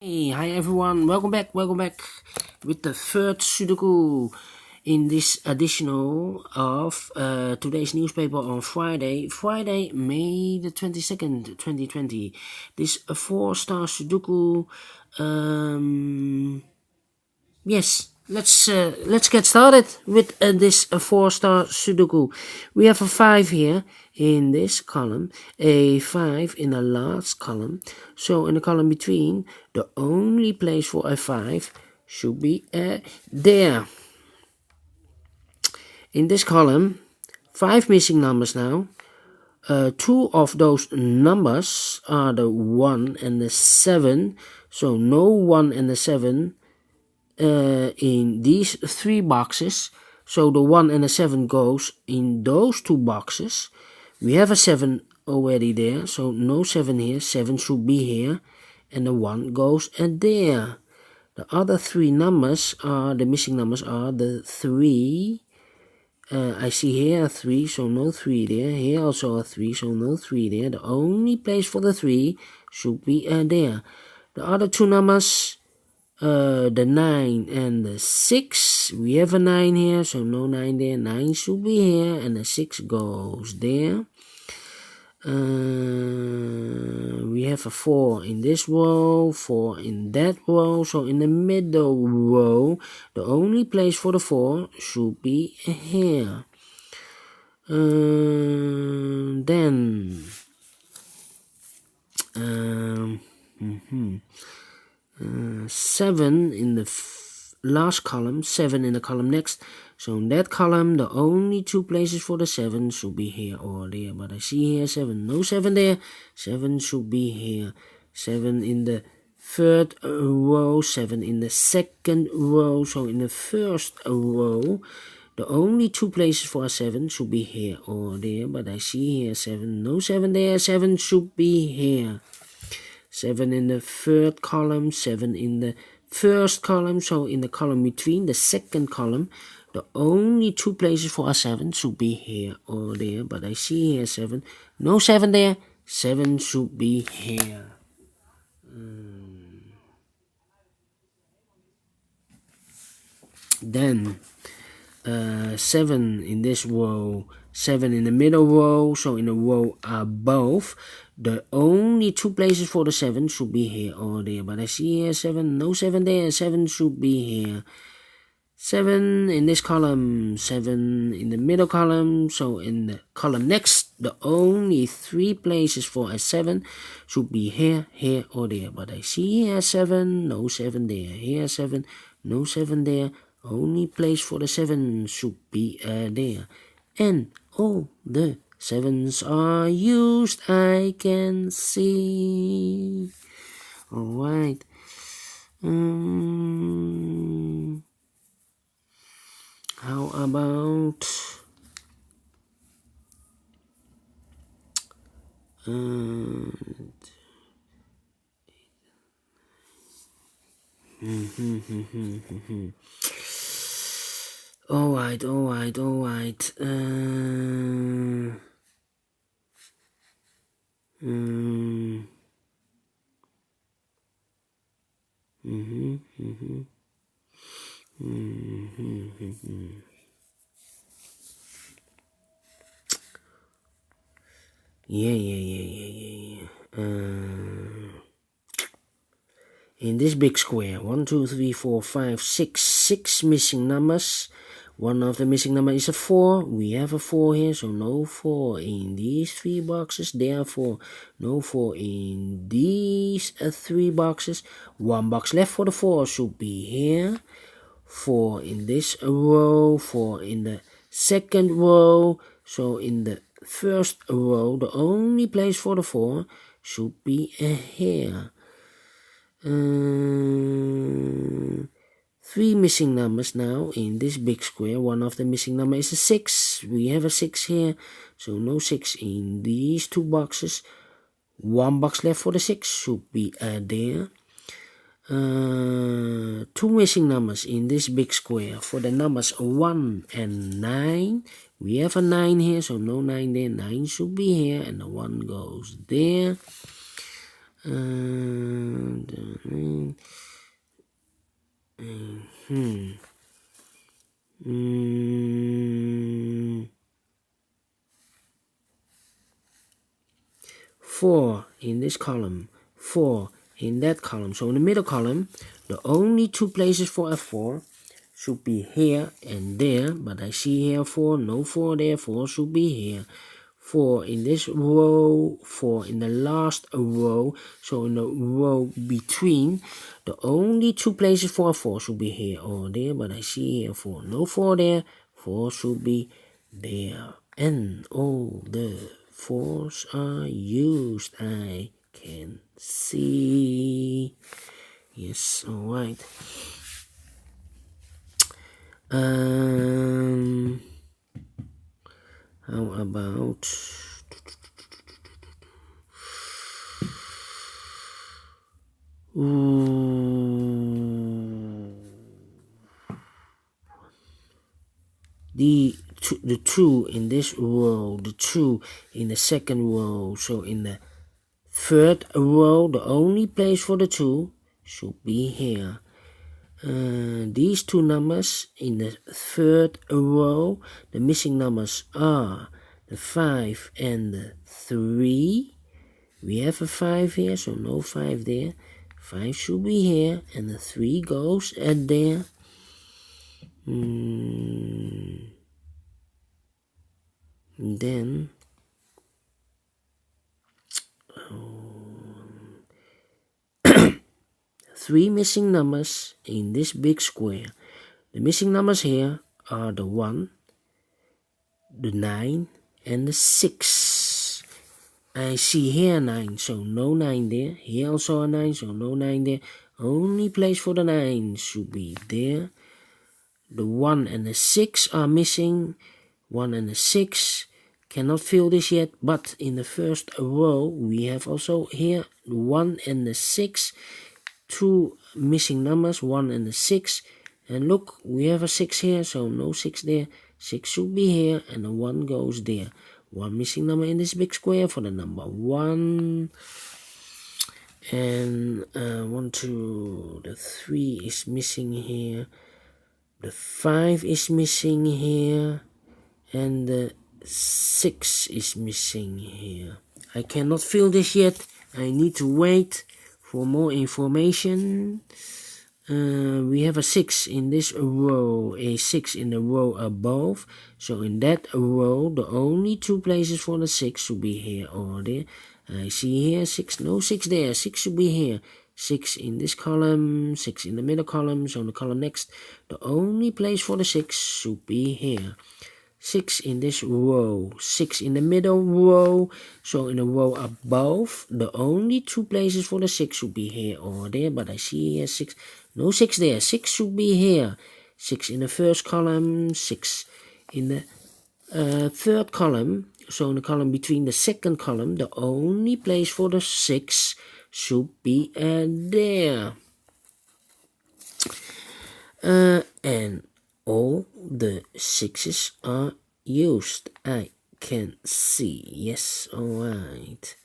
Hey, hi everyone, welcome back with the third Sudoku in this edition of today's newspaper on Friday, May the 22nd, 2020. This Four Stars Sudoku, yes, let's get started with this four-star Sudoku. We have a 5 here in this column, a 5 in the last column. So in the column between, the only place for a 5 should be there. In this column, 5 missing numbers now. 2 of those numbers are the 1 and the 7. So no 1 and the 7 in these 3 boxes. So the 1 and the 7 goes in those 2 boxes. We have a 7 already there, so no 7 here. 7 should be here, and the 1 goes there. The other 3 numbers are, the missing numbers are the 3. I see here a 3, so no 3 there. Here also a 3, so no 3 there. The only place for the 3 should be there. The other 2 numbers, the 9 and the 6, we have a 9 here, so no 9 there. 9 should be here, and the 6 goes there. We have a 4 in this row, 4 in that row, so in the middle row, the only place for the 4 should be here. Then 7 in the last column, 7 in the column next. So in that column, the only 2 places for the 7 should be here or there. But I see here 7, no 7 there. 7 should be here. 7 in the third row, 7 in the second row. So in the first row, the only 2 places for a 7 should be here or there. But I see here 7, no 7 there. 7 should be here. 7 in the third column, 7 in the first column. So in the column between, the second column, the only 2 places for a 7 should be here or there. But I see here 7, no 7 there. 7 should be here. Then 7 in this row, 7 in the middle row, so in the row above, the only 2 places for the 7 should be here or there. But I see here 7, no 7 there. 7 should be here. 7 in this column, 7 in the middle column, so in the column next, the only 3 places for a 7 should be here, here or there. But I see here 7, no 7 there. Here 7, no 7 there. Only place for the 7 should be there. And all the 7s are used, I can see. Alright. How about Alright. Yeah. In this big square, 1, 2, 3, 4, 5, 6 missing numbers. One of the missing number is a 4. We have a 4 here, so no 4 in these 3 boxes. Therefore, no 4 in these 3 boxes. 1 box left for the 4 should be here. 4 in this row, 4 in the second row. So in the first row, the only place for the 4 should be here. 3 missing numbers now in this big square. One of the missing number is a 6. We have a 6 here, so no 6 in these 2 boxes. 1 box left for the 6 should be there. 2 missing numbers in this big square. For the numbers 1 and 9, we have a 9 here, so no 9 there. 9 should be here, and the 1 goes there. Four in this column, 4 in that column. So in the middle column, the only two places for a 4 should be here and there, but I see here 4, no 4 there, 4 should be here. 4 in this row, 4 in the last row, so in the row between, the only two places for a 4 should be here or there, but I see here 4, no 4 there, 4 should be there, and all the 4s are used, I can see. Yes, alright. How about the 2 in this row, the 2 in the second row. So in the third row, the only place for the 2 should be here. These two numbers in the third row, the missing numbers are the 5 and the 3. We have a 5 here, so no 5 there. 5 should be here, and the 3 goes at there. Then 3 missing numbers in this big square. The missing numbers here are the 1, the 9, and the 6. I see here 9, so no 9 there. Here also a 9, so no 9 there. Only place for the 9 should be there. The 1 and the 6 are missing. 1 and the 6 cannot fill this yet, but in the first row we have also here 1 and the 6. 2 missing numbers, 1 and the 6. And look, we have a 6 here, so no 6 there. 6 should be here, and the 1 goes there. 1 missing number in this big square for the number 1. And 1, 2, the 3 is missing here. The 5 is missing here. And the 6 is missing here. I cannot fill this yet. I need to wait for more information. We have a 6 in this row, a 6 in the row above. So in that row, the only two places for the 6 should be here or there. I see here 6, no 6 there, 6 should be here. 6 in this column, 6 in the middle column, so in the column next, the only place for the 6 should be here. 6 in this row, 6 in the middle row, so in the row above, the only two places for the 6 should be here or there, but I see here 6, no 6 there, 6 should be here. 6 in the first column, 6 in the third column, so in the column between the second column, the only place for the 6 should be there. And all the 6s are used, I can see. Yes, alright.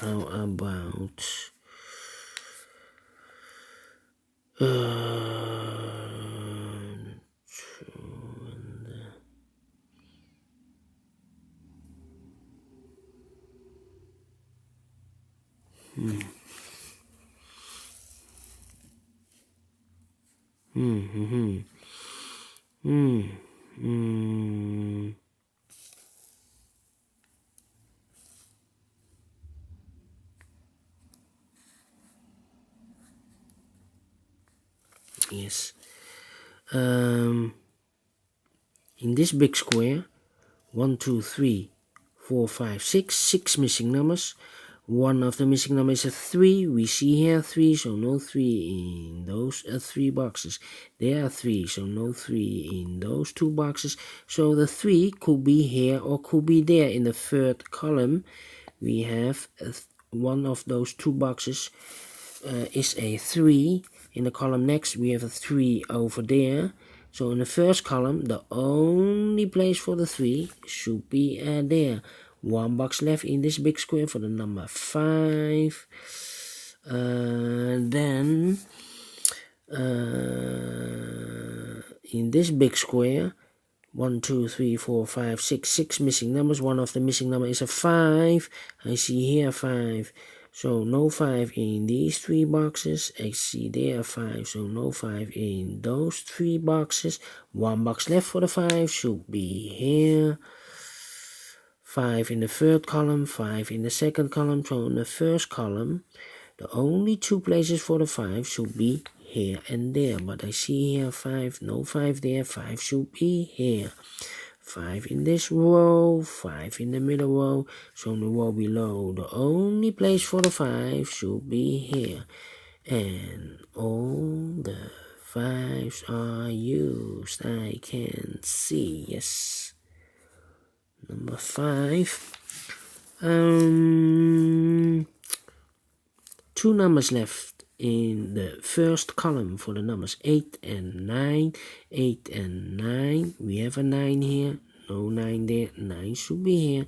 How about yes. In this big square, 1, 2, 3, 4, 5, 6, 6 missing numbers. One of the missing numbers is a 3. We see here 3, so no 3 in those 3 boxes. There are 3, so no 3 in those 2 boxes. So the 3 could be here or could be there in the third column. We have one of those 2 boxes is a 3. In the column next, we have a 3 over there. So in the first column, the only place for the 3 should be there. 1 box left in this big square for the number 5. Then in this big square, 1, 2, 3, 4, 5, 6, 6 missing numbers. One of the missing number is a 5. I see here 5. So no 5 in these 3 boxes. I see there 5. So no 5 in those 3 boxes. 1 box left for the 5 should be here. 5 in the third column, 5 in the second column. So in the first column, the only 2 places for the 5 should be here and there. But I see here 5, no 5 there, 5 should be here. 5 in this row, 5 in the middle row. So in the row below, the only place for the 5 should be here. And all the 5s are used. I can see, yes. Number 5. 2 numbers left in the first column for the numbers 8 and 9. 8 and 9. We have a 9 here. No 9 there. 9 should be here.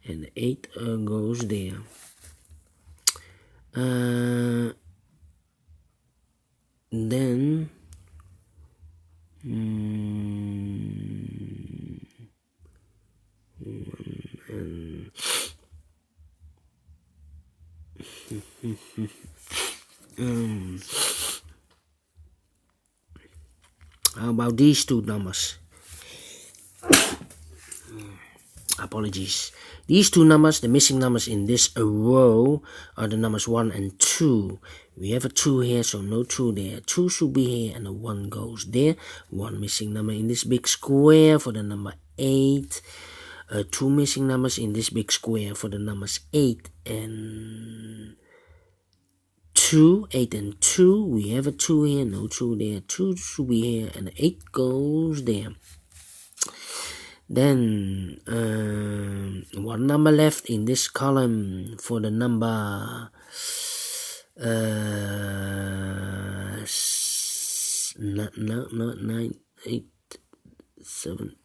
And 8 goes there. Then how about these 2 numbers? Apologies. These 2 numbers, the missing numbers in this row, are the numbers 1 and 2. We have a 2 here, so no 2 there. 2 should be here, and a 1 goes there. 1 missing number in this big square for the number 8. 2 missing numbers in this big square for the numbers 8 and 2. 8 and 2. We have a 2 here, no 2 there. 2 should be here, and 8 goes there. Then 1 number left in this column for the number 9, 8, 7.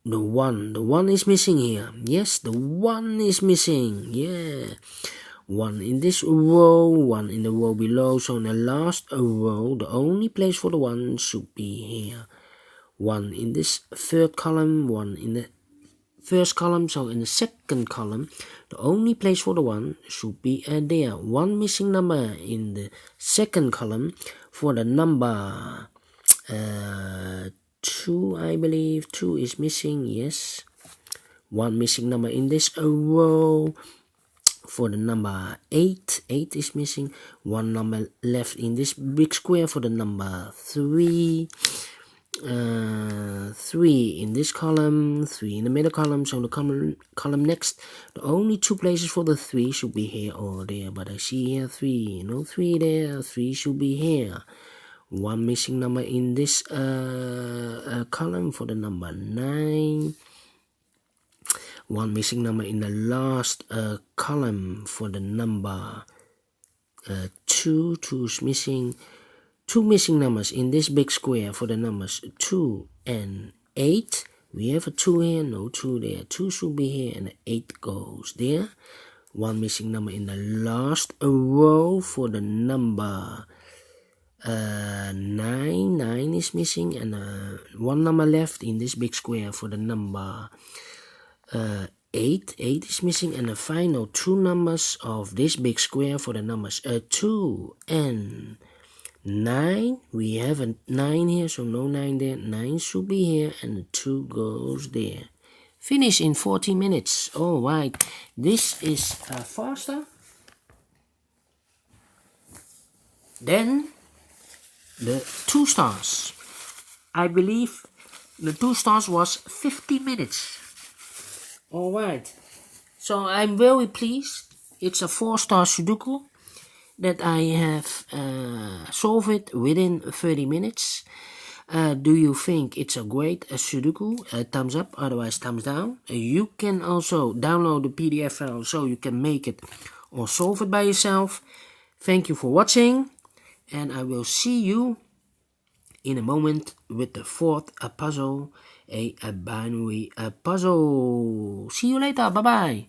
The 1 is missing here. Yes, the 1 is missing. Yeah. 1 in this row, 1 in the row below. So in the last row, the only place for the 1 should be here. 1 in this third column, 1 in the first column. So in the second column, the only place for the 1 should be there. 1 missing number in the second column for the number 2, I believe. 2 is missing, yes. 1 missing number in this row for the number 8. 8 is missing. 1 number left in this big square for the number 3. 3 in this column, 3 in the middle column. So the column next, the only 2 places for the 3 should be here or there. But I see here 3. No 3 there. 3 should be here. 1 missing number in this column for the number 9. 1 missing number in the last column for the number 2. 2 is missing. 2 missing numbers in this big square for the numbers 2 and 8. We have a 2 here, no 2 there. 2 should be here, and 8 goes there. 1 missing number in the last row for the number 9. 9 is missing, and 1 number left in this big square for the number 8. 8 is missing, and the final 2 numbers of this big square for the numbers 2 and 9. We have a 9 here, so no 9 there. 9 should be here, and the 2 goes there. Finish in 40 minutes. Alright, this is faster than the 2 stars. I believe the 2 stars was 50 minutes. Alright, so I'm very pleased. It's a 4-star Sudoku that I have solved it within 30 minutes. Do you think it's a great Sudoku? Thumbs up, otherwise thumbs down. You can also download the PDF file so you can make it or solve it by yourself. Thank you for watching, and I will see you in a moment with the fourth puzzle, a binary puzzle. See you later, bye bye.